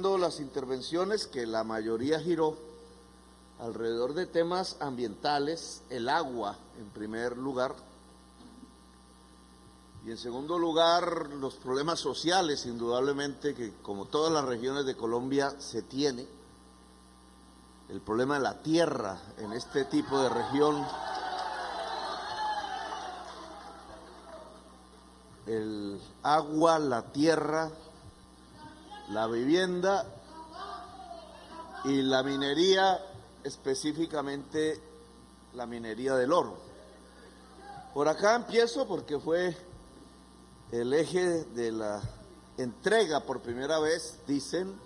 escuchando las intervenciones, que la mayoría giró alrededor de temas ambientales, el agua en primer lugar, y en segundo lugar los problemas sociales, indudablemente, que como todas las regiones de Colombia se tiene, el problema de la tierra en este tipo de región, el agua, la tierra, la vivienda y la minería, específicamente la minería del oro. Por acá empiezo porque fue el eje de la entrega por primera vez, dicen.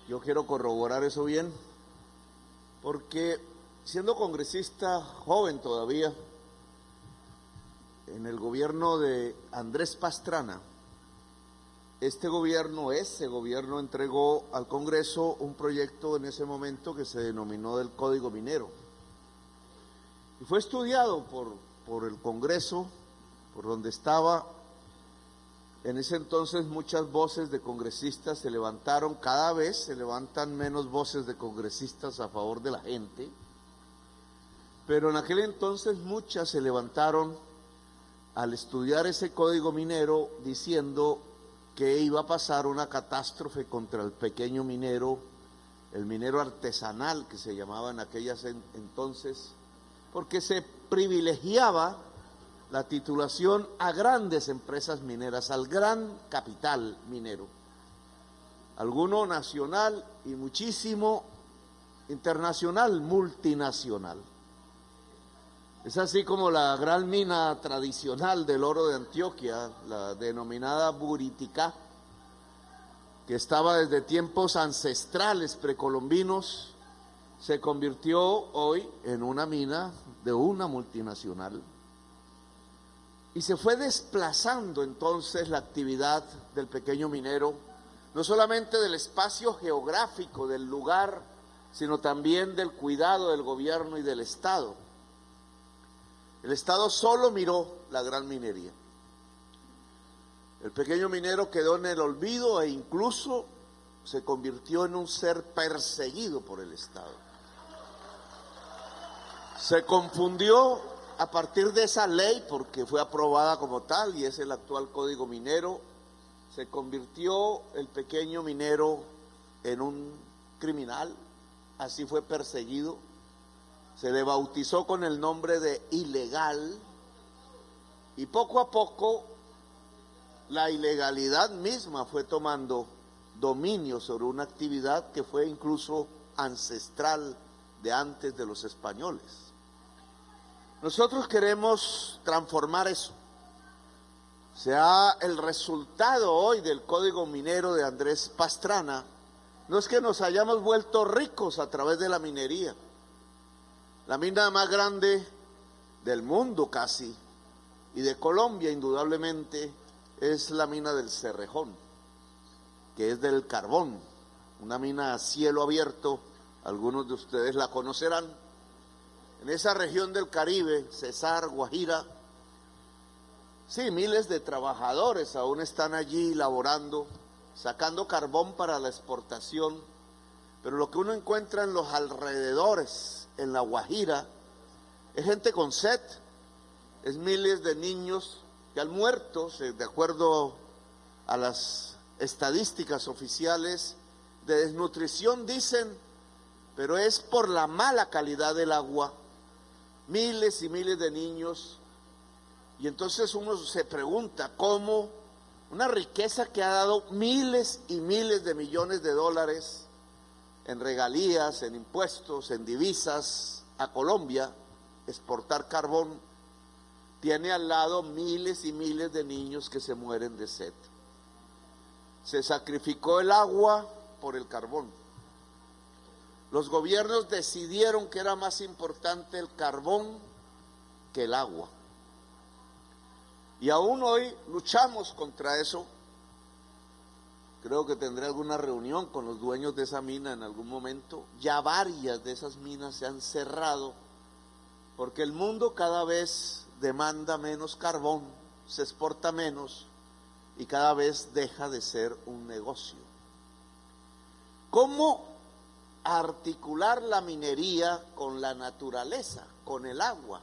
Yo quiero corroborar eso bien, porque siendo congresista joven todavía, en el gobierno de Andrés Pastrana, ese gobierno entregó al Congreso un proyecto en ese momento que se denominó del Código Minero. Y fue estudiado por el Congreso, por donde estaba. En ese entonces muchas voces de congresistas se levantaron, cada vez se levantan menos voces de congresistas a favor de la gente, pero en aquel entonces muchas se levantaron al estudiar ese código minero diciendo que iba a pasar una catástrofe contra el pequeño minero, el minero artesanal que se llamaba en aquellas entonces, porque se privilegiaba la titulación a grandes empresas mineras, al gran capital minero, alguno nacional y muchísimo internacional, multinacional. Es así como la gran mina tradicional del oro de Antioquia, la denominada Buriticá, que estaba desde tiempos ancestrales precolombinos, se convirtió hoy en una mina de una multinacional. Y se fue desplazando entonces la actividad del pequeño minero, no solamente del espacio geográfico del lugar, sino también del cuidado del gobierno y del Estado. El Estado solo miró la gran minería. El pequeño minero quedó en el olvido e incluso se convirtió en un ser perseguido por el Estado. Se confundió a partir de esa ley, porque fue aprobada como tal y es el actual Código Minero, se convirtió el pequeño minero en un criminal, así fue perseguido. Se le bautizó con el nombre de ilegal y poco a poco la ilegalidad misma fue tomando dominio sobre una actividad que fue incluso ancestral de antes de los españoles. Nosotros queremos transformar eso. El resultado hoy del Código Minero de Andrés Pastrana no es que nos hayamos vuelto ricos a través de la minería. La mina más grande del mundo casi, y de Colombia indudablemente, es la mina del Cerrejón, que es del carbón, una mina a cielo abierto, algunos de ustedes la conocerán. En esa región del Caribe, Cesar, Guajira, sí, miles de trabajadores aún están allí laborando, sacando carbón para la exportación, pero lo que uno encuentra en los alrededores, en la Guajira, es gente con sed, es miles de niños que han muerto, de acuerdo a las estadísticas oficiales de desnutrición dicen, pero es por la mala calidad del agua, miles y miles de niños, y entonces uno se pregunta cómo una riqueza que ha dado miles y miles de millones de dólares en regalías, en impuestos, en divisas a Colombia, exportar carbón, tiene al lado miles y miles de niños que se mueren de sed. Se sacrificó el agua por el carbón. Los gobiernos decidieron que era más importante el carbón que el agua. Y aún hoy luchamos contra eso. Creo que tendré alguna reunión con los dueños de esa mina en algún momento. Ya varias de esas minas se han cerrado porque el mundo cada vez demanda menos carbón, se exporta menos y cada vez deja de ser un negocio. ¿Cómo articular la minería con la naturaleza, con el agua?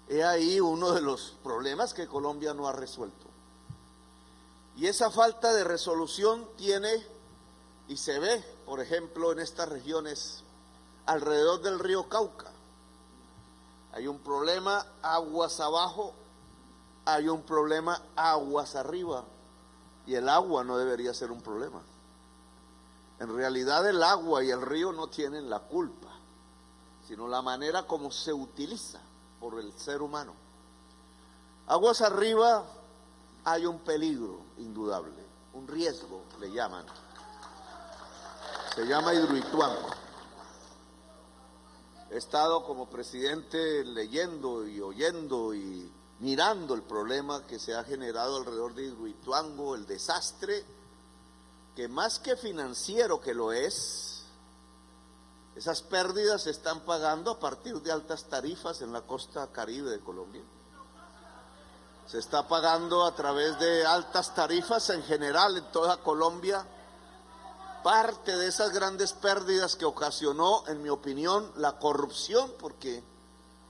He ahí uno de los problemas que Colombia no ha resuelto. Y esa falta de resolución tiene, y se ve, por ejemplo, en estas regiones alrededor del río Cauca. Hay un problema aguas abajo, hay un problema aguas arriba, y el agua no debería ser un problema. En realidad el agua y el río no tienen la culpa, sino la manera como se utiliza por el ser humano. Aguas arriba hay un peligro indudable, un riesgo le llaman. Se llama Hidroituango. He estado como presidente leyendo y oyendo y mirando el problema que se ha generado alrededor de Hidroituango, el desastre, que más que financiero que lo es, esas pérdidas se están pagando a partir de altas tarifas en la costa caribe de Colombia. Se está pagando a través de altas tarifas en general en toda Colombia. Parte de esas grandes pérdidas que ocasionó, en mi opinión, la corrupción, porque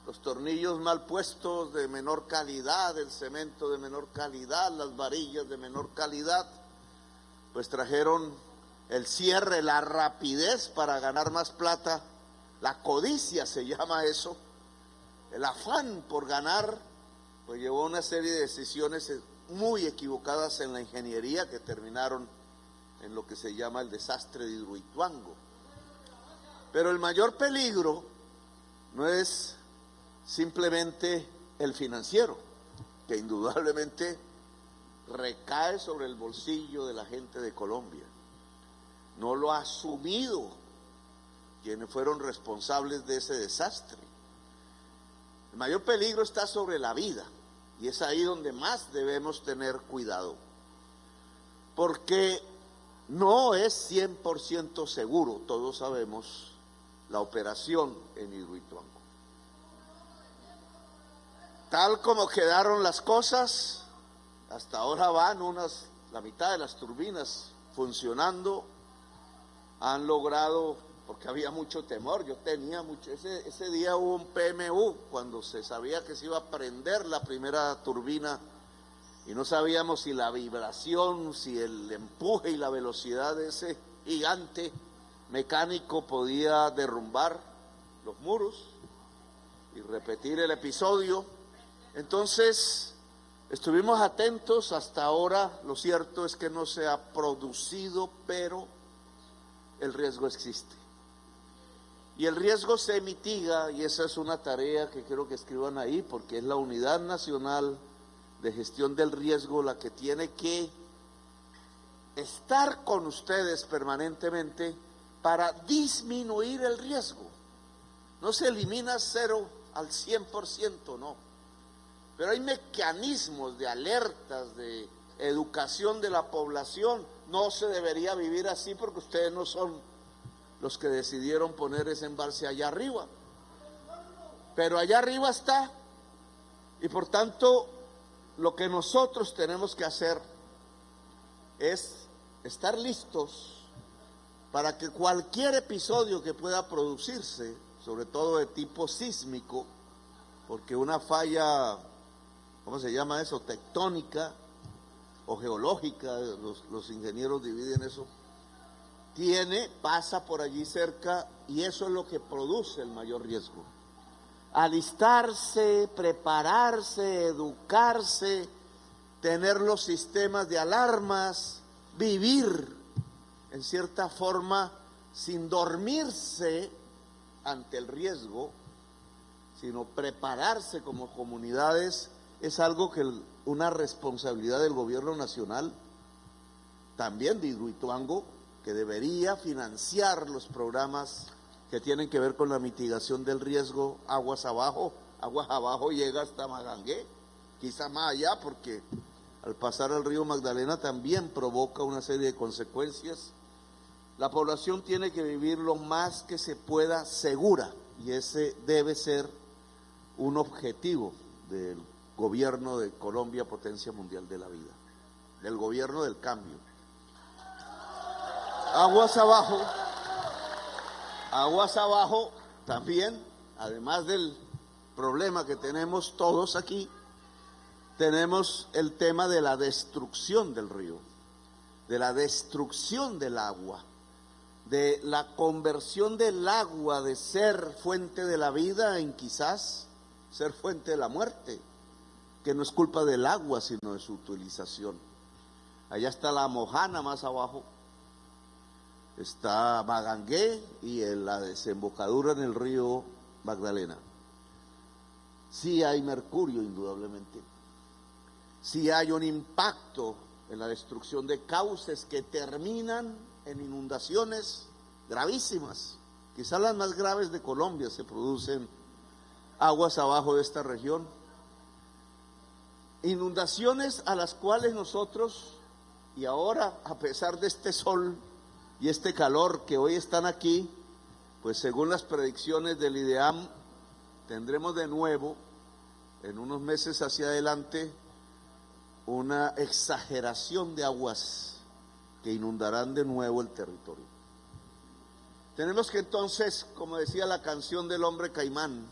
los tornillos mal puestos de menor calidad, el cemento de menor calidad, las varillas de menor calidad, pues trajeron el cierre, la rapidez para ganar más plata, la codicia se llama eso, el afán por ganar, pues llevó a una serie de decisiones muy equivocadas en la ingeniería que terminaron en lo que se llama el desastre de Hidroituango. Pero el mayor peligro no es simplemente el financiero, que indudablemente recae sobre el bolsillo de la gente de Colombia. No lo ha asumido quienes fueron responsables de ese desastre. El mayor peligro está sobre la vida, y es ahí donde más debemos tener cuidado, porque no es 100% seguro, todos sabemos, la operación en Hidroituango. Tal como quedaron las cosas, hasta ahora van la mitad de las turbinas funcionando. Han logrado, porque había mucho temor, yo tenía mucho, ese día hubo un PMU, cuando se sabía que se iba a prender la primera turbina, y no sabíamos si la vibración, si el empuje y la velocidad de ese gigante mecánico podía derrumbar los muros y repetir el episodio. Entonces, estuvimos atentos hasta ahora. Lo cierto es que no se ha producido, pero el riesgo existe. Y el riesgo se mitiga, y esa es una tarea que quiero que escriban ahí, porque es la Unidad Nacional de Gestión del Riesgo la que tiene que estar con ustedes permanentemente para disminuir el riesgo. No se elimina 0 al 100%, no. Pero hay mecanismos de alertas, de educación de la población. No se debería vivir así porque ustedes no son los que decidieron poner ese embalse allá arriba. Pero allá arriba está, y por tanto lo que nosotros tenemos que hacer es estar listos para que cualquier episodio que pueda producirse, sobre todo de tipo sísmico, porque una falla, ¿cómo se llama eso?, tectónica o geológica, los ingenieros dividen eso, pasa por allí cerca, y eso es lo que produce el mayor riesgo. Alistarse, prepararse, educarse, tener los sistemas de alarmas, vivir en cierta forma sin dormirse ante el riesgo, sino prepararse como comunidades, es algo que una responsabilidad del gobierno nacional, también de Hidroituango, que debería financiar los programas que tienen que ver con la mitigación del riesgo. Aguas abajo llega hasta Magangué, quizá más allá, porque al pasar al río Magdalena también provoca una serie de consecuencias. La población tiene que vivir lo más que se pueda segura, y ese debe ser un objetivo del gobierno de Colombia, potencia mundial de la vida, del gobierno del cambio. aguas abajo también, además del problema que tenemos todos aquí, tenemos el tema de la destrucción del río, de la destrucción del agua, de la conversión del agua de ser fuente de la vida en quizás ser fuente de la muerte, que no es culpa del agua sino de su utilización. Allá está la Mojana, más abajo está Magangué y en la desembocadura en el río Magdalena. Sí hay mercurio, indudablemente. Sí hay un impacto en la destrucción de cauces que terminan en inundaciones gravísimas. Quizás las más graves de Colombia se producen aguas abajo de esta región. Inundaciones a las cuales nosotros, y ahora a pesar de este sol y este calor que hoy están aquí, pues según las predicciones del IDEAM, tendremos de nuevo, en unos meses hacia adelante, una exageración de aguas que inundarán de nuevo el territorio. Tenemos que entonces, como decía la canción del hombre caimán,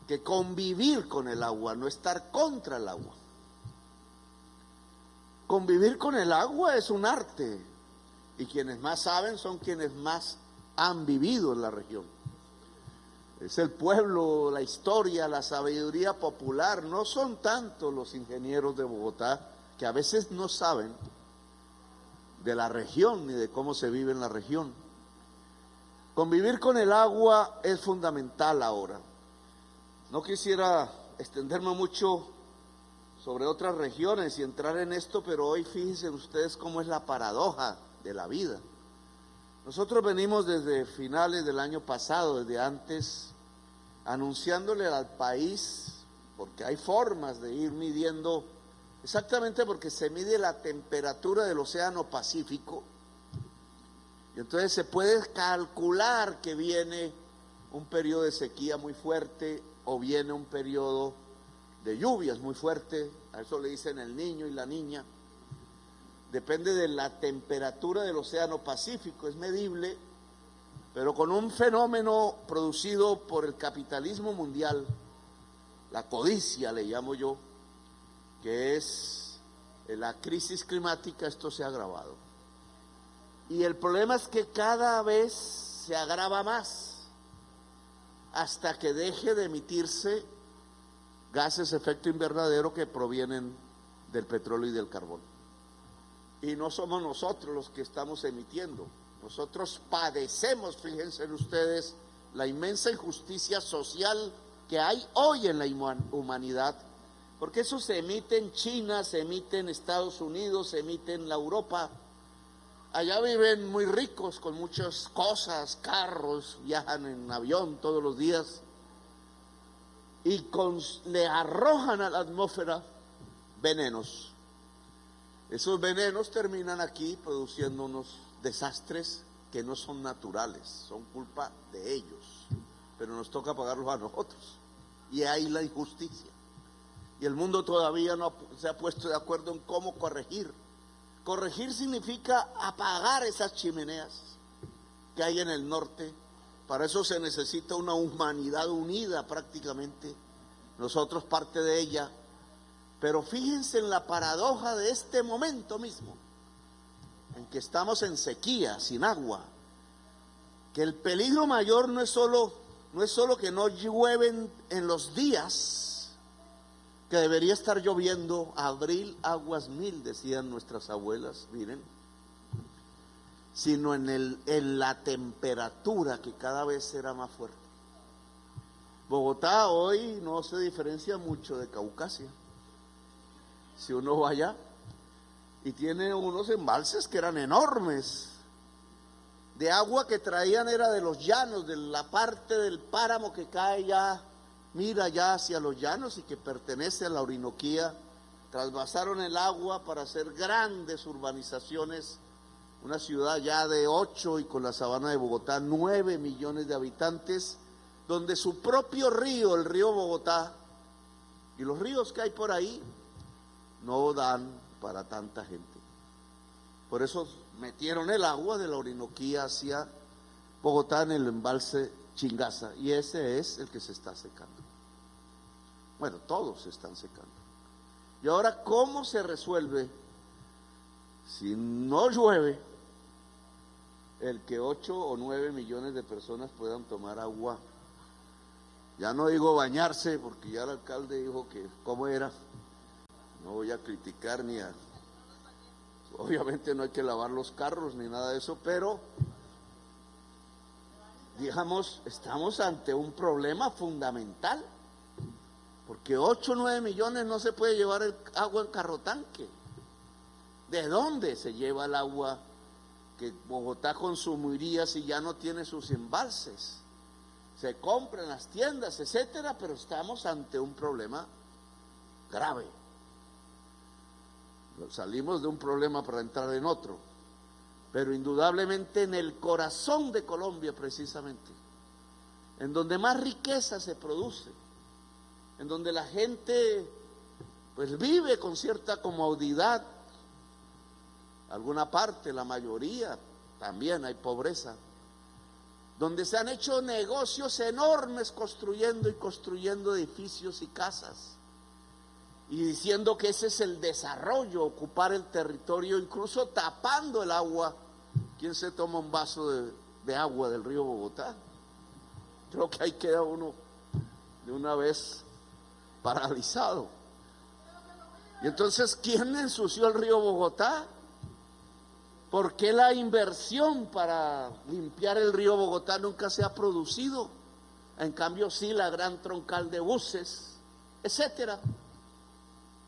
que convivir con el agua, no estar contra el agua. Convivir con el agua es un arte, y quienes más saben son quienes más han vivido en la región. Es el pueblo, la historia, la sabiduría popular. No son tanto los ingenieros de Bogotá, que a veces no saben de la región ni de cómo se vive en la región. Convivir con el agua es fundamental ahora. No quisiera extenderme mucho sobre otras regiones y entrar en esto, pero hoy fíjense ustedes cómo es la paradoja de la vida. Nosotros venimos desde finales del año pasado, desde antes, anunciándole al país, porque hay formas de ir midiendo, exactamente porque se mide la temperatura del Océano Pacífico, y entonces se puede calcular que viene un periodo de sequía muy fuerte o viene un periodo de lluvias muy fuerte. A eso le dicen el niño y la niña. Depende de la temperatura del Océano Pacífico, es medible, pero con un fenómeno producido por el capitalismo mundial, la codicia le llamo yo, que es la crisis climática, esto se ha agravado. Y el problema es que cada vez se agrava más, hasta que deje de emitirse gases de efecto invernadero que provienen del petróleo y del carbón. Y no somos nosotros los que estamos emitiendo. Nosotros padecemos, fíjense ustedes, la inmensa injusticia social que hay hoy en la humanidad, porque eso se emite en China, se emite en Estados Unidos, se emite en la Europa. Allá viven muy ricos con muchas cosas, carros, viajan en avión todos los días y le arrojan a la atmósfera venenos. Esos venenos terminan aquí produciendo unos desastres que no son naturales, son culpa de ellos, pero nos toca pagarlos a nosotros. Y ahí la injusticia. Y el mundo todavía no se ha puesto de acuerdo en cómo corregir. Corregir significa apagar esas chimeneas que hay en el norte. Para eso se necesita una humanidad unida prácticamente, nosotros parte de ella. Pero fíjense en la paradoja de este momento mismo, en que estamos en sequía, sin agua, que el peligro mayor no es solo que no llueven en los días que debería estar lloviendo, abril aguas mil, decían nuestras abuelas, miren, sino en la temperatura que cada vez será más fuerte. Bogotá hoy no se diferencia mucho de Caucasia. Si uno va allá y tiene unos embalses que eran enormes, de agua que traían era de los llanos, de la parte del páramo que cae ya, mira ya hacia los llanos y que pertenece a la Orinoquía. Trasvasaron el agua para hacer grandes urbanizaciones, una ciudad ya de 8 y con la sabana de Bogotá 9 millones de habitantes, donde su propio río, el río Bogotá, y los ríos que hay por ahí, no dan para tanta gente. Por eso metieron el agua de la Orinoquía hacia Bogotá en el embalse Chingaza, y ese es el que se está secando. Bueno, todos se están secando. Y ahora, ¿cómo se resuelve si no llueve el que 8 o 9 millones de personas puedan tomar agua? Ya no digo bañarse, porque ya el alcalde dijo que cómo era. No voy a criticar ni a... Obviamente no hay que lavar los carros ni nada de eso, pero digamos, estamos ante un problema fundamental, porque 8 o 9 millones no se puede llevar el agua en carro tanque. ¿De dónde se lleva el agua que Bogotá consumiría si ya no tiene sus embalses? Se compra en las tiendas, etcétera, pero estamos ante un problema grave. Salimos de un problema para entrar en otro, pero indudablemente en el corazón de Colombia, precisamente, en donde más riqueza se produce, en donde la gente pues vive con cierta comodidad, alguna parte, la mayoría, también hay pobreza, donde se han hecho negocios enormes construyendo y construyendo edificios y casas, y diciendo que ese es el desarrollo, ocupar el territorio, incluso tapando el agua. ¿Quién se toma un vaso de agua del río Bogotá? Creo que ahí queda uno de una vez paralizado. Y entonces, ¿quién ensució el río Bogotá? ¿Por qué la inversión para limpiar el río Bogotá nunca se ha producido? En cambio, sí, la gran troncal de buses, etcétera.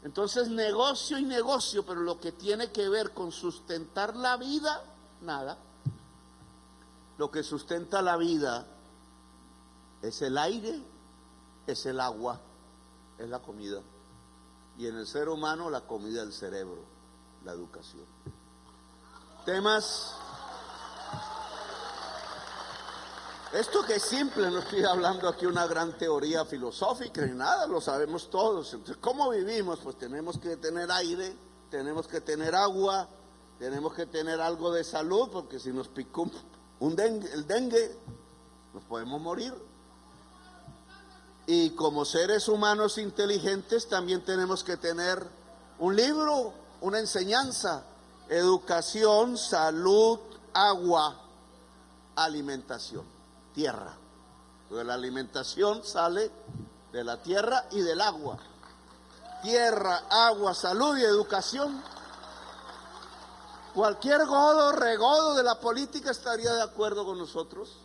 Entonces, negocio y negocio, pero lo que tiene que ver con sustentar la vida, nada. Lo que sustenta la vida es el aire, es el agua, es la comida. Y en el ser humano, la comida del cerebro, la educación. Temas... Esto que es simple, no estoy hablando aquí una gran teoría filosófica ni nada, lo sabemos todos. Entonces, ¿cómo vivimos? Pues tenemos que tener aire, tenemos que tener agua, tenemos que tener algo de salud, porque si nos picó el dengue, nos podemos morir. Y como seres humanos inteligentes también tenemos que tener un libro, una enseñanza, educación, salud, agua, alimentación. Tierra, porque la alimentación sale de la tierra y del agua. Tierra, agua, salud y educación. Cualquier godo, regodo de la política estaría de acuerdo con nosotros.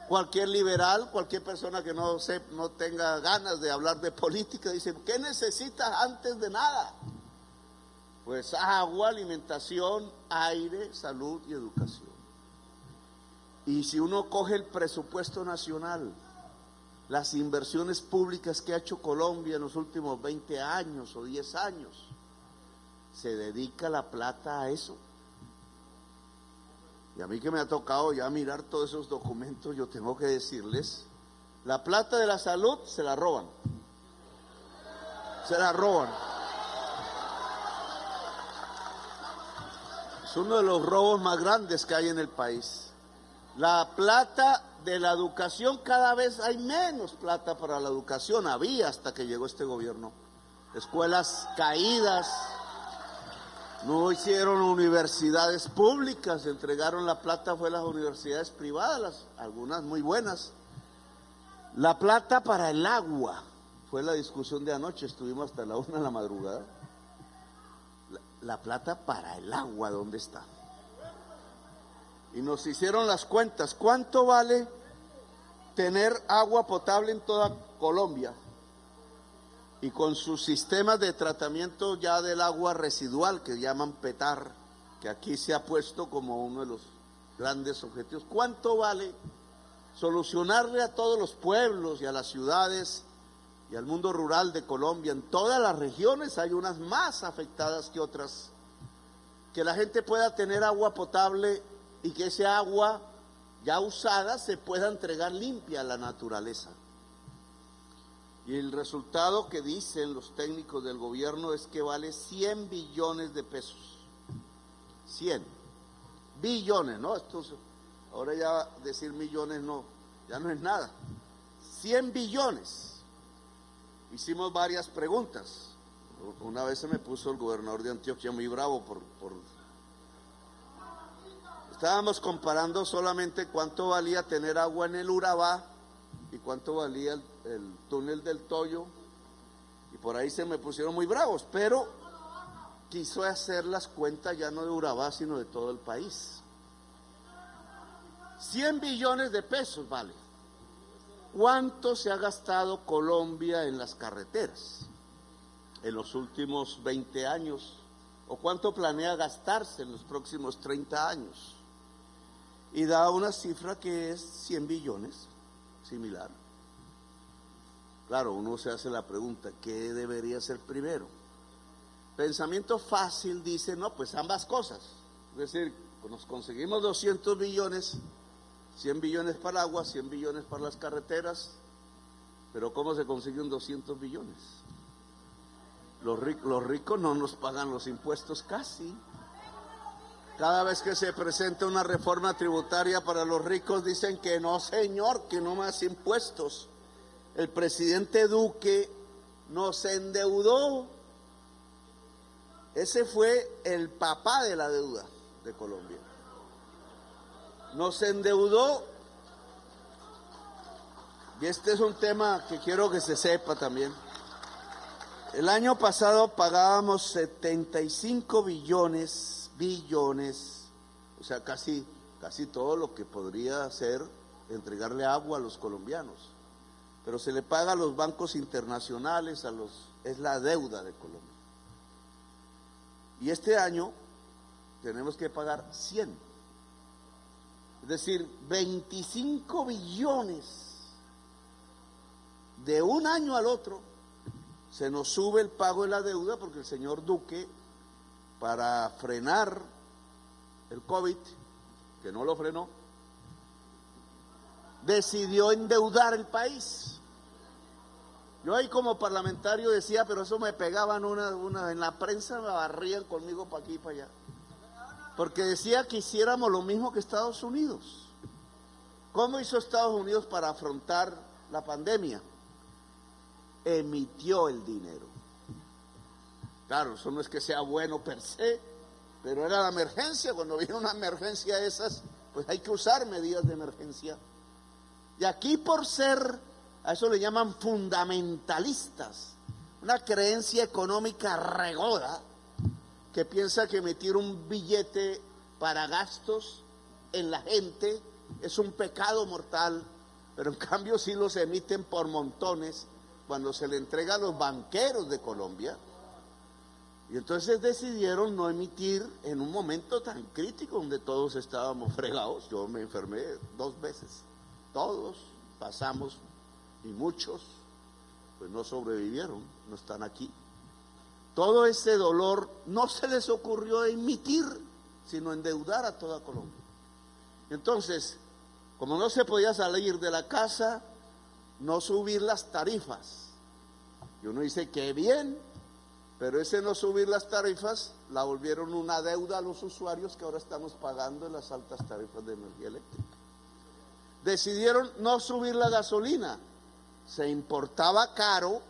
Cualquier liberal, cualquier persona que no tenga ganas de hablar de política, dice, ¿qué necesitas antes de nada? Pues agua, alimentación, aire, salud y educación. Y si uno coge el presupuesto nacional, las inversiones públicas que ha hecho Colombia en los últimos 20 años o 10 años, ¿se dedica la plata a eso? Y a mí que me ha tocado ya mirar todos esos documentos, yo tengo que decirles, la plata de la salud se la roban. Se la roban. Es uno de los robos más grandes que hay en el país. La plata de la educación, cada vez hay menos plata para la educación, había hasta que llegó este gobierno. Escuelas caídas, no hicieron universidades públicas, entregaron la plata, fue a las universidades privadas, algunas muy buenas. La plata para el agua, fue la discusión de anoche, estuvimos hasta la 1 de la madrugada. La plata para el agua, ¿dónde está? Y nos hicieron las cuentas, ¿cuánto vale tener agua potable en toda Colombia? Y con sus sistemas de tratamiento ya del agua residual, que llaman PETAR, que aquí se ha puesto como uno de los grandes objetivos, ¿cuánto vale solucionarle a todos los pueblos y a las ciudades y al mundo rural de Colombia? En todas las regiones hay unas más afectadas que otras, que la gente pueda tener agua potable y que ese agua ya usada se pueda entregar limpia a la naturaleza. Y el resultado que dicen los técnicos del gobierno es que vale 100 billones de pesos. 100. billones, ¿no? Ahora ya decir millones no, ya no es nada. 100 billones. Hicimos varias preguntas. Una vez se me puso el gobernador de Antioquia muy bravo Estábamos comparando solamente cuánto valía tener agua en el Urabá y cuánto valía el túnel del Toyo, y por ahí se me pusieron muy bravos, pero quiso hacer las cuentas ya no de Urabá, sino de todo el país. 100 billones de pesos vale. ¿Cuánto se ha gastado Colombia en las carreteras en los últimos 20 años? ¿O cuánto planea gastarse en los próximos 30 años? Y da una cifra que es 100 billones, similar. Claro, uno se hace la pregunta, ¿qué debería ser primero? Pensamiento fácil dice, no, pues ambas cosas. Es decir, nos conseguimos 200 billones, 100 billones para el agua, 100 billones para las carreteras, pero ¿cómo se consiguen 200 billones? Los ricos no nos pagan los impuestos casi. Cada vez que se presenta una reforma tributaria para los ricos dicen que no, señor, que no más impuestos. El presidente Duque nos endeudó. Ese fue el papá de la deuda de Colombia. Nos endeudó, y este es un tema que quiero que se sepa también. El año pasado pagábamos 75 billones, o sea, casi todo lo que podría ser entregarle agua a los colombianos. Pero se le paga a los bancos internacionales, es la deuda de Colombia. Y este año tenemos que pagar 100. Es decir, 25 billones. De un año al otro se nos sube el pago de la deuda porque el señor Duque, para frenar el COVID, que no lo frenó, decidió endeudar el país. Yo ahí como parlamentario decía, pero eso me pegaban en la prensa me barrían conmigo para aquí y para allá. Porque decía que hiciéramos lo mismo que Estados Unidos. ¿Cómo hizo Estados Unidos para afrontar la pandemia? Emitió el dinero. Claro, eso no es que sea bueno per se, pero era la emergencia. Cuando viene una emergencia de esas, pues hay que usar medidas de emergencia. Y aquí, por ser, a eso le llaman fundamentalistas, una creencia económica regoda, que piensa que emitir un billete para gastos en la gente es un pecado mortal, pero en cambio sí los emiten por montones cuando se le entrega a los banqueros de Colombia. Y entonces decidieron no emitir en un momento tan crítico donde todos estábamos fregados. Yo me enfermé 2 veces, todos pasamos, y muchos pues no sobrevivieron, no están aquí. Todo ese dolor no se les ocurrió emitir, sino endeudar a toda Colombia. Entonces, como no se podía salir de la casa, no subir las tarifas. Y uno dice, qué bien, pero ese no subir las tarifas la volvieron una deuda a los usuarios que ahora estamos pagando en las altas tarifas de energía eléctrica. Decidieron no subir la gasolina, se importaba caro,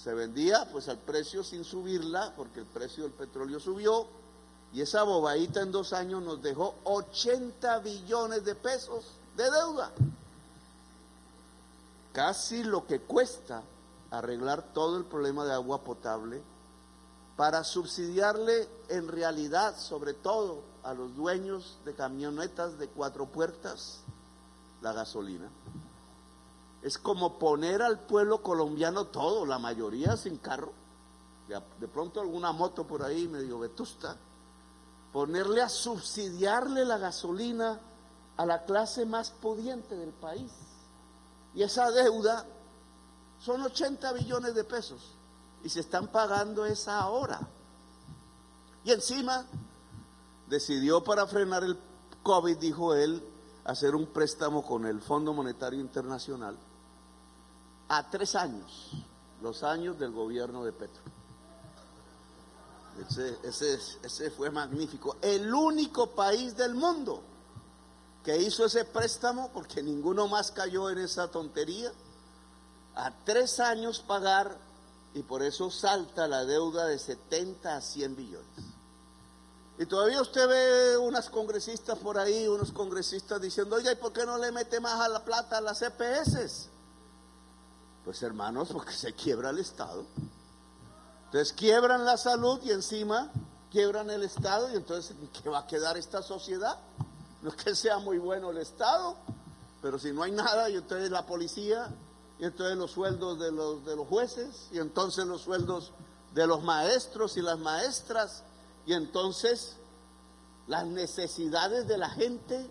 se vendía pues al precio sin subirla porque el precio del petróleo subió, y esa bobadita en 2 años nos dejó 80 billones de pesos de deuda. Casi lo que cuesta arreglar todo el problema de agua potable para subsidiarle en realidad, sobre todo a los dueños de camionetas de 4 puertas, la gasolina. Es como poner al pueblo colombiano todo, la mayoría sin carro, de pronto alguna moto por ahí medio vetusta, ponerle a subsidiarle la gasolina a la clase más pudiente del país. Y esa deuda son 80 billones de pesos y se están pagando esa ahora. Y encima decidió, para frenar el COVID, dijo él, hacer un préstamo con el Fondo Monetario Internacional a 3 años, los años del gobierno de Petro. Ese fue magnífico. El único país del mundo que hizo ese préstamo, porque ninguno más cayó en esa tontería, a 3 años pagar, y por eso salta la deuda de 70 a 100 billones. Y todavía usted ve unas congresistas por ahí, unos congresistas diciendo, oiga, ¿y por qué no le mete más a la plata a las EPS? Pues hermanos, porque se quiebra el Estado. Entonces quiebran la salud y encima quiebran el Estado, y entonces ¿qué va a quedar esta sociedad? No es que sea muy bueno el Estado, pero si no hay nada, y entonces la policía, y entonces los sueldos de los jueces, y entonces los sueldos de los maestros y las maestras, y entonces las necesidades de la gente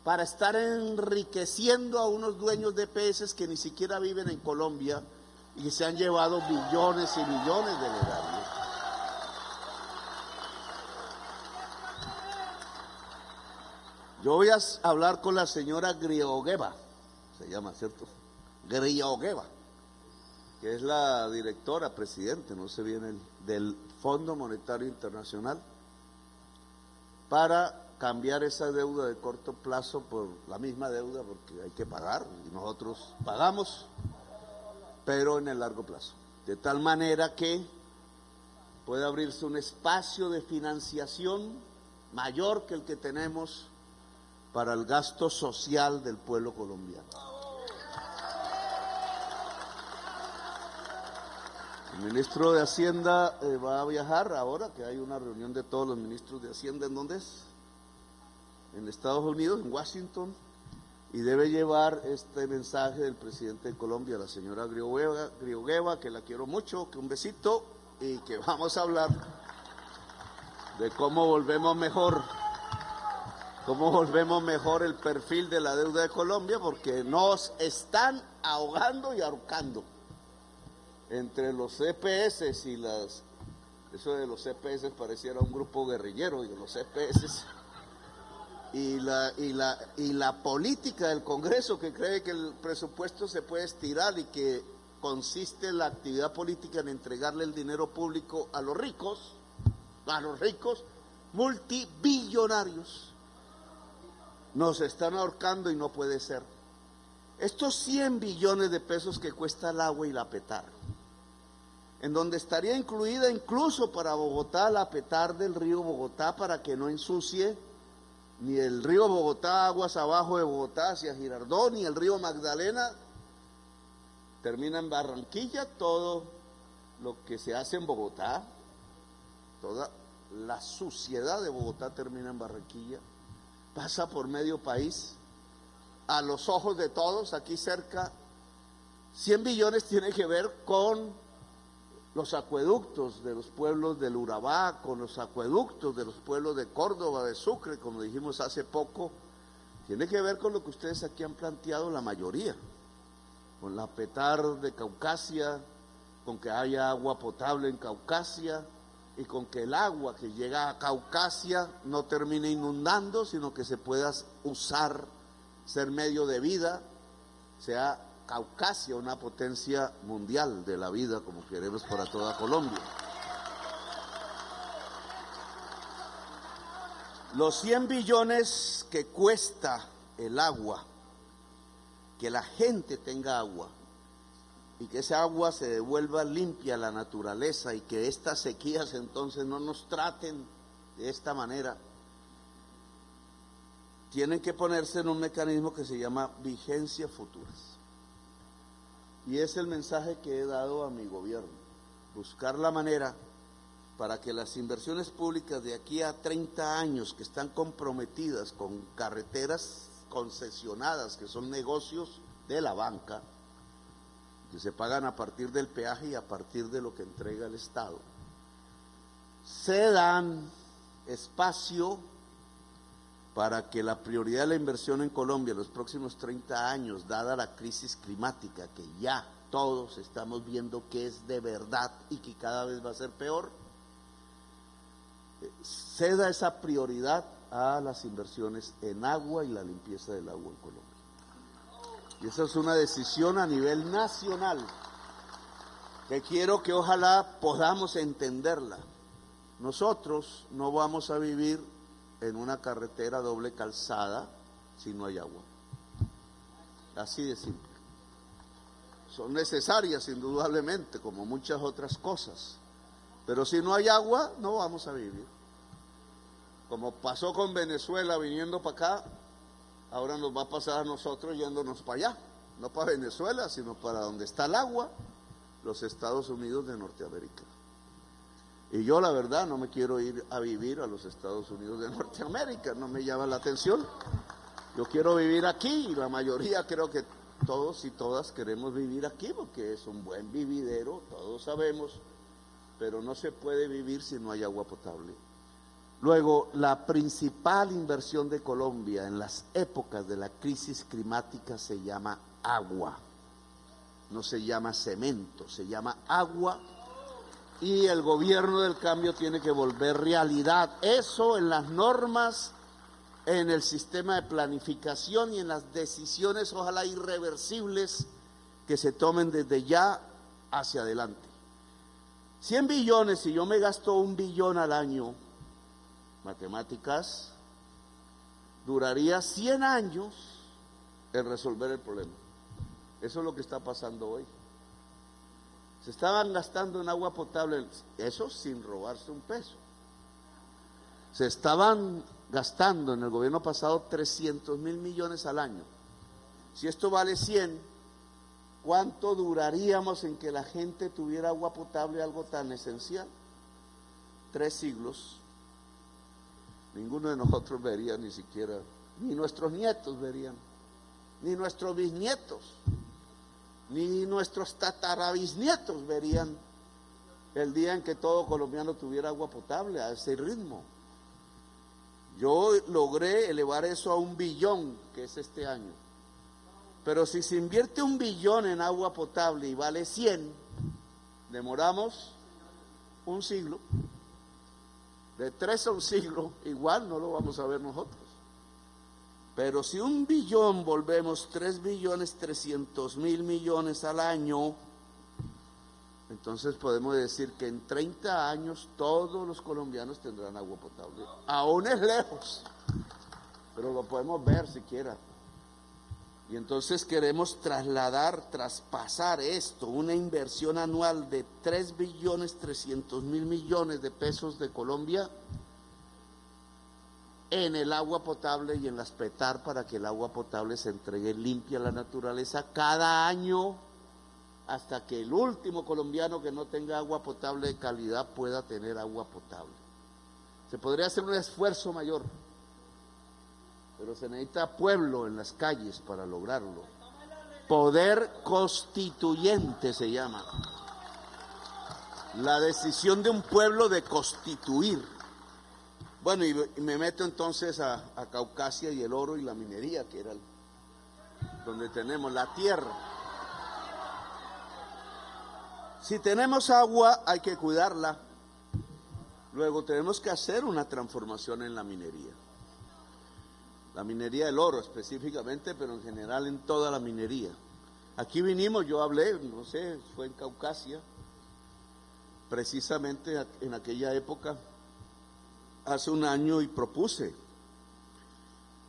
para estar enriqueciendo a unos dueños de EPS que ni siquiera viven en Colombia y que se han llevado billones y millones de erarios. Yo voy a hablar con la señora Griogeva, se llama, ¿cierto? Griogeva, que es la directora, presidente, no sé bien, del Fondo Monetario Internacional, para cambiar esa deuda de corto plazo por la misma deuda, porque hay que pagar, y nosotros pagamos, pero en el largo plazo, de tal manera que puede abrirse un espacio de financiación mayor que el que tenemos para el gasto social del pueblo colombiano. El ministro de Hacienda va a viajar ahora, que hay una reunión de todos los ministros de Hacienda. ¿En dónde es? En Estados Unidos, en Washington, y debe llevar este mensaje del presidente de Colombia, la señora Griogeva, que la quiero mucho, que un besito, y que vamos a hablar de cómo volvemos mejor el perfil de la deuda de Colombia, porque nos están ahogando y ahorcando. Entre los EPS y eso de los EPS pareciera un grupo guerrillero, y los EPS y la política del Congreso, que cree que el presupuesto se puede estirar y que consiste la actividad política en entregarle el dinero público a los ricos multibillonarios. Nos están ahorcando y no puede ser. Estos 100 billones de pesos que cuesta el agua y la PETAR, en donde estaría incluida incluso para Bogotá la PETAR del río Bogotá, para que no ensucie ni el río Bogotá, aguas abajo de Bogotá hacia Girardot, ni el río Magdalena, termina en Barranquilla. Todo lo que se hace en Bogotá, toda la suciedad de Bogotá termina en Barranquilla, pasa por medio país, a los ojos de todos, aquí cerca. 100 billones tiene que ver con los acueductos de los pueblos del Urabá, con los acueductos de los pueblos de Córdoba, de Sucre, como dijimos hace poco. Tiene que ver con lo que ustedes aquí han planteado la mayoría, con la PETAR de Caucasia, con que haya agua potable en Caucasia, y con que el agua que llega a Caucasia no termine inundando, sino que se pueda usar, ser medio de vida, sea Caucasia una potencia mundial de la vida, como queremos para toda Colombia. Los 100 billones que cuesta el agua, que la gente tenga agua, y que esa agua se devuelva limpia a la naturaleza, y que estas sequías entonces no nos traten de esta manera, tienen que ponerse en un mecanismo que se llama vigencias futuras. Y es el mensaje que he dado a mi gobierno: buscar la manera para que las inversiones públicas de aquí a 30 años que están comprometidas con carreteras concesionadas, que son negocios de la banca, que se pagan a partir del peaje y a partir de lo que entrega el Estado, se dan espacio para que la prioridad de la inversión en Colombia en los próximos 30 años, dada la crisis climática que ya todos estamos viendo que es de verdad y que cada vez va a ser peor, se da esa prioridad a las inversiones en agua y la limpieza del agua en Colombia. Y esa es una decisión a nivel nacional que quiero que ojalá podamos entenderla. Nosotros no vamos a vivir en una carretera doble calzada si no hay agua. Así de simple. Son necesarias indudablemente, como muchas otras cosas. Pero si no hay agua, no vamos a vivir. Como pasó con Venezuela viniendo para acá, ahora nos va a pasar a nosotros yéndonos para allá. No para Venezuela, sino para donde está el agua, los Estados Unidos de Norteamérica. Y yo la verdad no me quiero ir a vivir a los Estados Unidos de Norteamérica, no me llama la atención. Yo quiero vivir aquí y la mayoría creo que todos y todas queremos vivir aquí porque es un buen vividero, todos sabemos, pero no se puede vivir si no hay agua potable. Luego, la principal inversión de Colombia en las épocas de la crisis climática se llama agua, no se llama cemento, se llama agua. Y el gobierno del cambio tiene que volver realidad eso en las normas, en el sistema de planificación y en las decisiones, ojalá irreversibles, que se tomen desde ya hacia adelante. 100 billones, si yo me gasto 1 billón al año, matemáticas, duraría 100 años en resolver el problema. Eso es lo que está pasando hoy. Se estaban gastando en agua potable, eso sin robarse un peso. Se estaban gastando en el gobierno pasado 300.000 millones al año. Si esto vale 100, ¿cuánto duraríamos en que la gente tuviera agua potable, algo tan esencial? 3 siglos. Ninguno de nosotros vería ni siquiera, ni nuestros nietos verían, ni nuestros bisnietos, ni nuestros tatarabisnietos verían el día en que todo colombiano tuviera agua potable a ese ritmo. Yo logré elevar eso a 1 billón, que es este año. Pero si se invierte 1 billón en agua potable y vale 100, demoramos 1 siglo. De 3 a 1 siglo, igual no lo vamos a ver nosotros. Pero si 1 billón volvemos 3.300.000 millones al año, entonces podemos decir que en 30 años todos los colombianos tendrán agua potable. Aún es lejos, pero lo podemos ver siquiera. Y entonces queremos traspasar esto, una inversión anual de 3.300.000 millones de pesos de Colombia en el agua potable y en las PETAR para que el agua potable se entregue limpia a la naturaleza cada año hasta que el último colombiano que no tenga agua potable de calidad pueda tener agua potable. Se podría hacer un esfuerzo mayor, pero se necesita pueblo en las calles para lograrlo. Poder constituyente se llama. La decisión de un pueblo de constituir. Bueno, y me meto entonces a Caucasia y el oro y la minería, que era donde tenemos la tierra. Si tenemos agua, hay que cuidarla. Luego tenemos que hacer una transformación en la minería. La minería del oro específicamente, pero en general en toda la minería. Aquí vinimos, yo hablé, no sé, fue en Caucasia, precisamente en aquella época, hace 1 año, y propuse,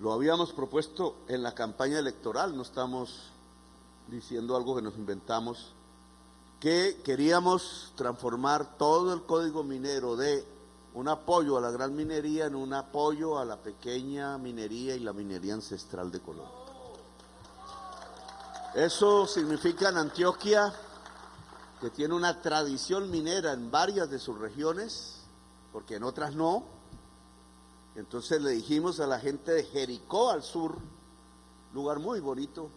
lo habíamos propuesto en la campaña electoral, no estamos diciendo algo que nos inventamos, que queríamos transformar todo el código minero de un apoyo a la gran minería en un apoyo a la pequeña minería y la minería ancestral de Colombia. Eso significa en Antioquia, que tiene una tradición minera en varias de sus regiones, porque en otras no. Entonces le dijimos a la gente de Jericó al sur, lugar muy bonito,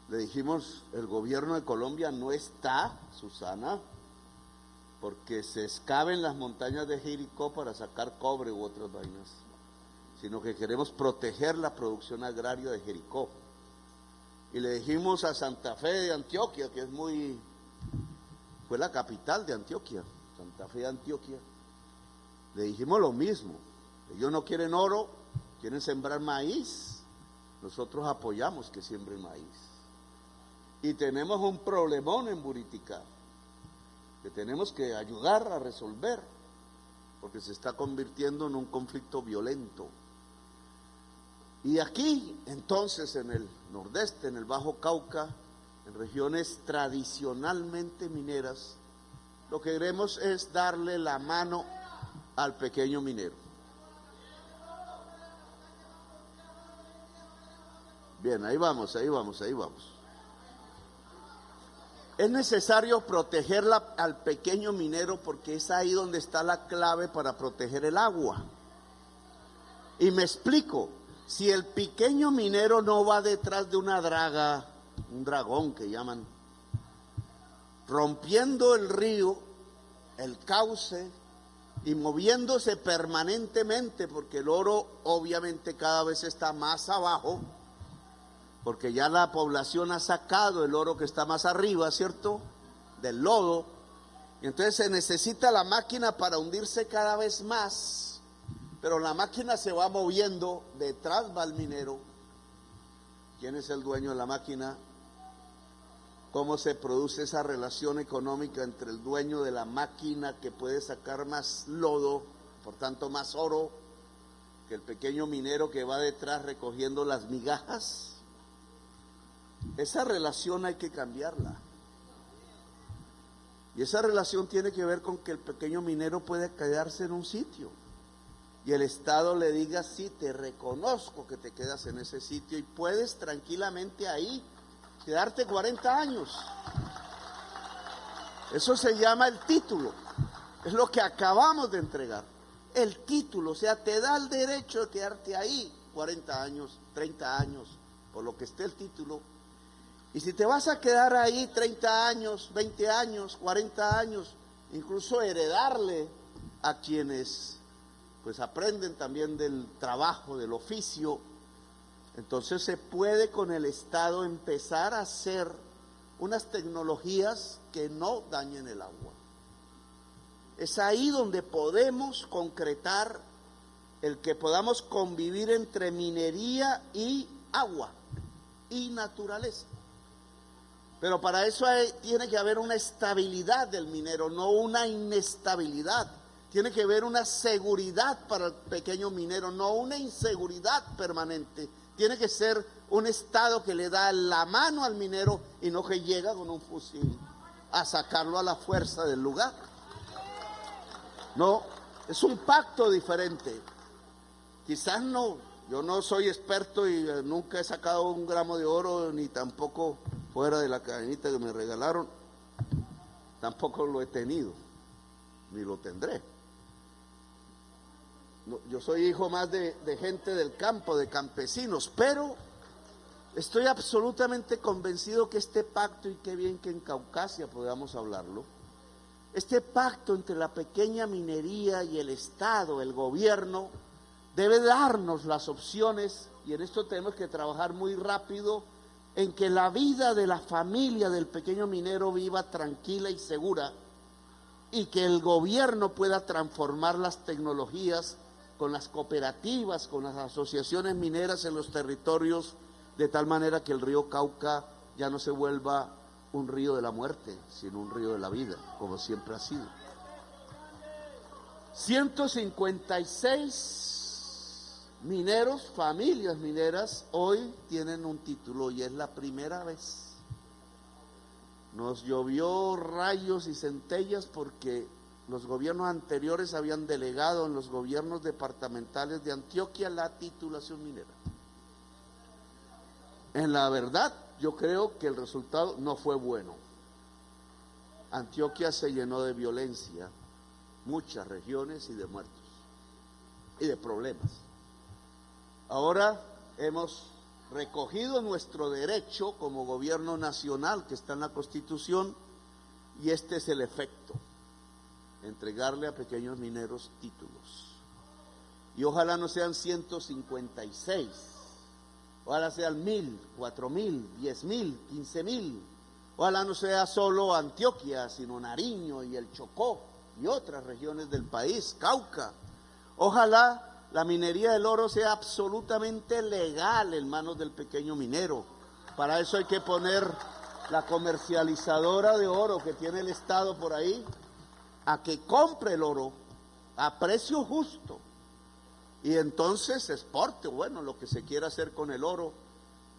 le dijimos, el gobierno de Colombia no está, Susana, porque se excaven las montañas de Jericó para sacar cobre u otras vainas, sino que queremos proteger la producción agraria de Jericó. Y le dijimos a Santa Fe de Antioquia, que fue la capital de Antioquia, Santa Fe de Antioquia, le dijimos lo mismo. Ellos no quieren oro, quieren sembrar maíz. Nosotros apoyamos que siembren maíz. Y tenemos un problemón en Buriticá, que tenemos que ayudar a resolver. porque se está convirtiendo en un conflicto violento. Y aquí, entonces, en el nordeste, en el Bajo Cauca, en regiones tradicionalmente mineras, lo que queremos es darle la mano al pequeño minero. Bien, ahí vamos. Es necesario proteger al pequeño minero porque es ahí donde está la clave para proteger el agua. Y me explico, si el pequeño minero no va detrás de una draga, un dragón que llaman, rompiendo el río, el cauce y moviéndose permanentemente, porque el oro obviamente cada vez está más abajo, porque ya la población ha sacado el oro que está más arriba, ¿cierto?, del lodo, y entonces se necesita la máquina para hundirse cada vez más, pero la máquina se va moviendo, detrás va el minero. ¿Quién es el dueño de la máquina? ¿Cómo se produce esa relación económica entre el dueño de la máquina, que puede sacar más lodo, por tanto más oro, que el pequeño minero que va detrás recogiendo las migajas? Esa relación hay que cambiarla. Y esa relación tiene que ver con que el pequeño minero puede quedarse en un sitio y el Estado le diga: sí, te reconozco que te quedas en ese sitio y puedes tranquilamente ahí quedarte 40 años. Eso se llama el título. Es lo que acabamos de entregar. El título, o sea, te da el derecho de quedarte ahí 40 años, 30 años, por lo que esté el título. Y si te vas a quedar ahí 30 años, 20 años, 40 años, incluso heredarle a quienes pues aprenden también del trabajo, del oficio, entonces se puede con el Estado empezar a hacer unas tecnologías que no dañen el agua. Es ahí donde podemos concretar el que podamos convivir entre minería y agua y naturaleza. Pero para eso tiene que haber una estabilidad del minero, no una inestabilidad. Tiene que haber una seguridad para el pequeño minero, no una inseguridad permanente. Tiene que ser un Estado que le da la mano al minero y no que llega con un fusil a sacarlo a la fuerza del lugar. No, es un pacto diferente. Quizás no, yo no soy experto y nunca he sacado un gramo de oro, ni tampoco fuera de la cadenita que me regalaron, tampoco lo he tenido, ni lo tendré. No, yo soy hijo más de gente del campo, de campesinos, pero estoy absolutamente convencido que este pacto, y qué bien que en Caucasia podamos hablarlo, este pacto entre la pequeña minería y el Estado, el gobierno, debe darnos las opciones, y en esto tenemos que trabajar muy rápido, en que la vida de la familia del pequeño minero viva tranquila y segura, y que el gobierno pueda transformar las tecnologías con las cooperativas, con las asociaciones mineras en los territorios, de tal manera que el río Cauca ya no se vuelva un río de la muerte, sino un río de la vida, como siempre ha sido. 156 mineros, familias mineras, hoy tienen un título y es la primera vez. Nos llovió rayos y centellas porque los gobiernos anteriores habían delegado en los gobiernos departamentales de Antioquia la titulación minera. En la verdad, yo creo que el resultado no fue bueno. Antioquia se llenó de violencia, muchas regiones, y de muertos y de problemas. Ahora hemos recogido nuestro derecho como gobierno nacional que está en la Constitución, y este es el efecto: entregarle a pequeños mineros títulos. Y ojalá no sean 156, ojalá sean 1000, 4000, 10.000, 15.000. Ojalá no sea solo Antioquia, sino Nariño y el Chocó y otras regiones del país, Cauca. Ojalá la minería del oro sea absolutamente legal en manos del pequeño minero. Para eso hay que poner la comercializadora de oro que tiene el Estado por ahí a que compre el oro a precio justo. Y entonces exporte, bueno, lo que se quiera hacer con el oro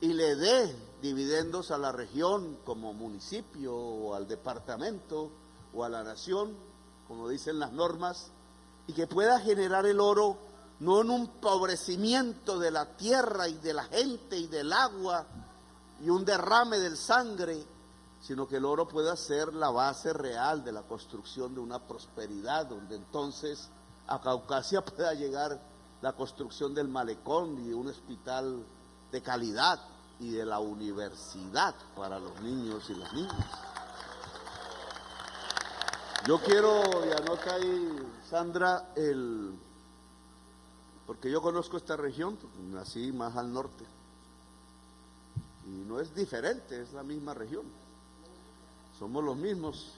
y le dé dividendos a la región como municipio o al departamento o a la nación, como dicen las normas, y que pueda generar el oro no en un empobrecimiento de la tierra y de la gente y del agua y un derrame de sangre, sino que el oro pueda ser la base real de la construcción de una prosperidad, donde entonces a Caucasia pueda llegar la construcción del malecón y de un hospital de calidad y de la universidad para los niños y las niñas. Yo quiero, y anota ahí, Sandra, porque yo conozco esta región, nací más al norte, y no es diferente, es la misma región, somos los mismos.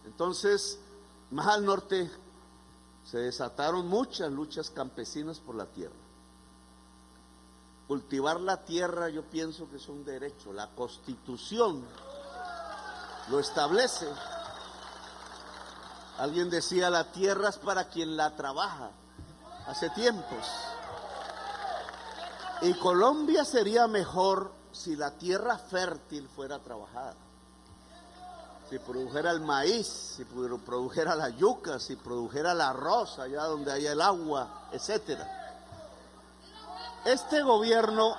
Entonces, más al norte se desataron muchas luchas campesinas por la tierra. Cultivar la tierra, yo pienso que es un derecho, la Constitución lo establece. Alguien decía, la tierra es para quien la trabaja, hace tiempos. Y Colombia sería mejor si la tierra fértil fuera trabajada. Si produjera el maíz, si produjera la yuca, si produjera el arroz allá donde haya el agua, etcétera. Este gobierno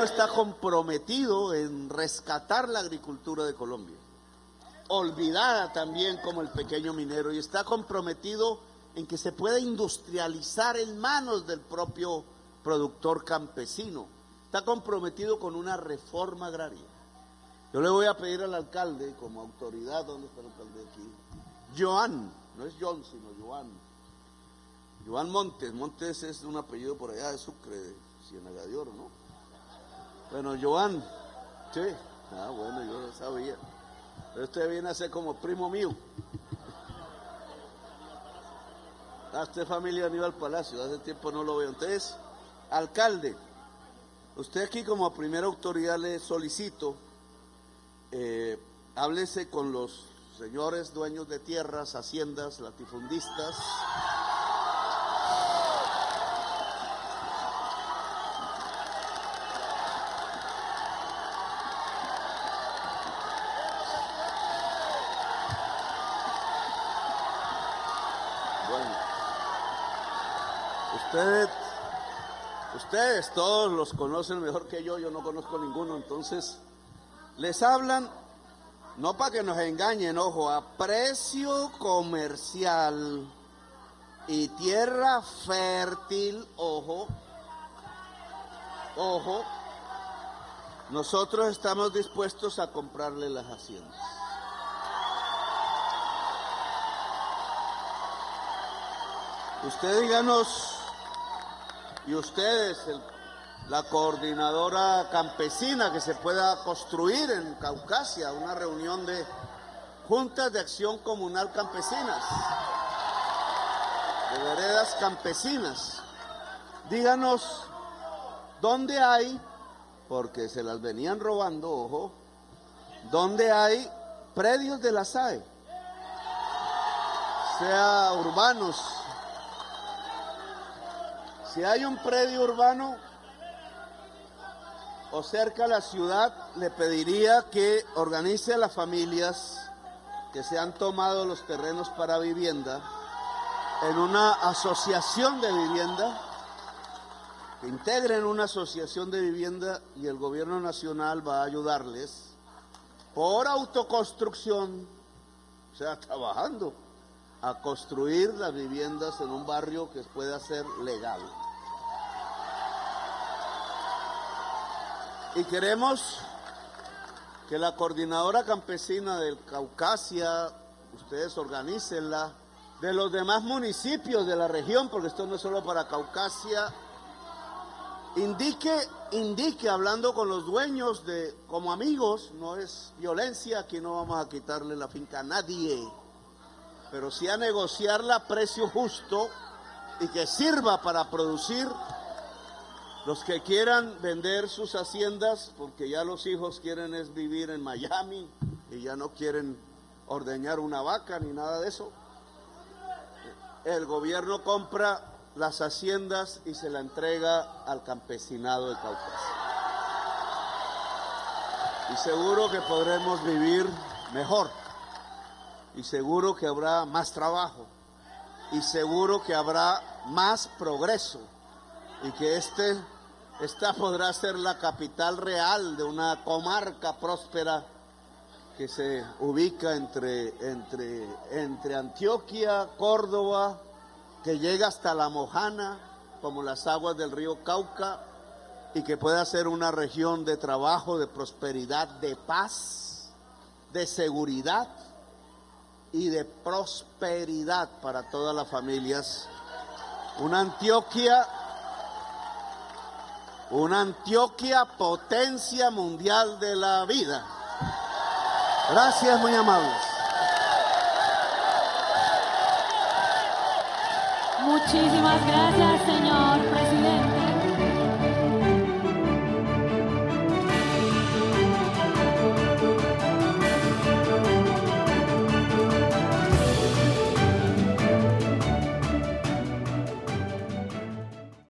está comprometido en rescatar la agricultura de Colombia, olvidada también como el pequeño minero, y está comprometido en que se pueda industrializar en manos del propio productor campesino. Está comprometido con una reforma agraria. Yo le voy a pedir al alcalde, como autoridad, ¿dónde está el alcalde aquí? Joan, no es John, sino Joan. Joan Montes. Montes es un apellido por allá de Sucre, de Ciénaga de Oro, ¿no? Bueno, Joan, sí. Ah, bueno, yo lo sabía. Pero usted viene a ser como primo mío. Usted es familia de Aníbal Palacio, hace tiempo no lo veo. Entonces, alcalde, usted aquí como primera autoridad le solicito, háblese con los señores dueños de tierras, haciendas, latifundistas. Bueno, ustedes todos los conocen mejor que yo no conozco ninguno, entonces les hablan, no para que nos engañen, ojo, a precio comercial y tierra fértil, ojo, nosotros estamos dispuestos a comprarle las haciendas. Usted díganos, y ustedes, la coordinadora campesina que se pueda construir en Caucasia, una reunión de juntas de acción comunal campesinas, de veredas campesinas. Díganos dónde hay, porque se las venían robando, ojo, dónde hay predios de la SAE, sea urbanos. Si hay un predio urbano o cerca a la ciudad, le pediría que organice a las familias que se han tomado los terrenos para vivienda en una asociación de vivienda, que integren una asociación de vivienda, y el gobierno nacional va a ayudarles por autoconstrucción, o sea, trabajando, a construir las viviendas en un barrio que pueda ser legal. Y queremos que la coordinadora campesina del Caucasia, ustedes organícenla, de los demás municipios de la región, porque esto no es solo para Caucasia, indique hablando con los dueños como amigos, no es violencia, aquí no vamos a quitarle la finca a nadie, pero sí a negociarla a precio justo y que sirva para producir Los que quieran vender sus haciendas, porque ya los hijos quieren es vivir en Miami y ya no quieren ordeñar una vaca ni nada de eso. El gobierno compra las haciendas y se la entrega al campesinado de Caucas. Y seguro que podremos vivir mejor. Y seguro que habrá más trabajo. Y seguro que habrá más progreso. Y que esta podrá ser la capital real de una comarca próspera que se ubica entre Antioquia, Córdoba, que llega hasta La Mojana, como las aguas del río Cauca, y que pueda ser una región de trabajo, de prosperidad, de paz, de seguridad y de prosperidad para todas las familias. Una Antioquia potencia mundial de la vida. Gracias, muy amables. Muchísimas gracias, señor presidente.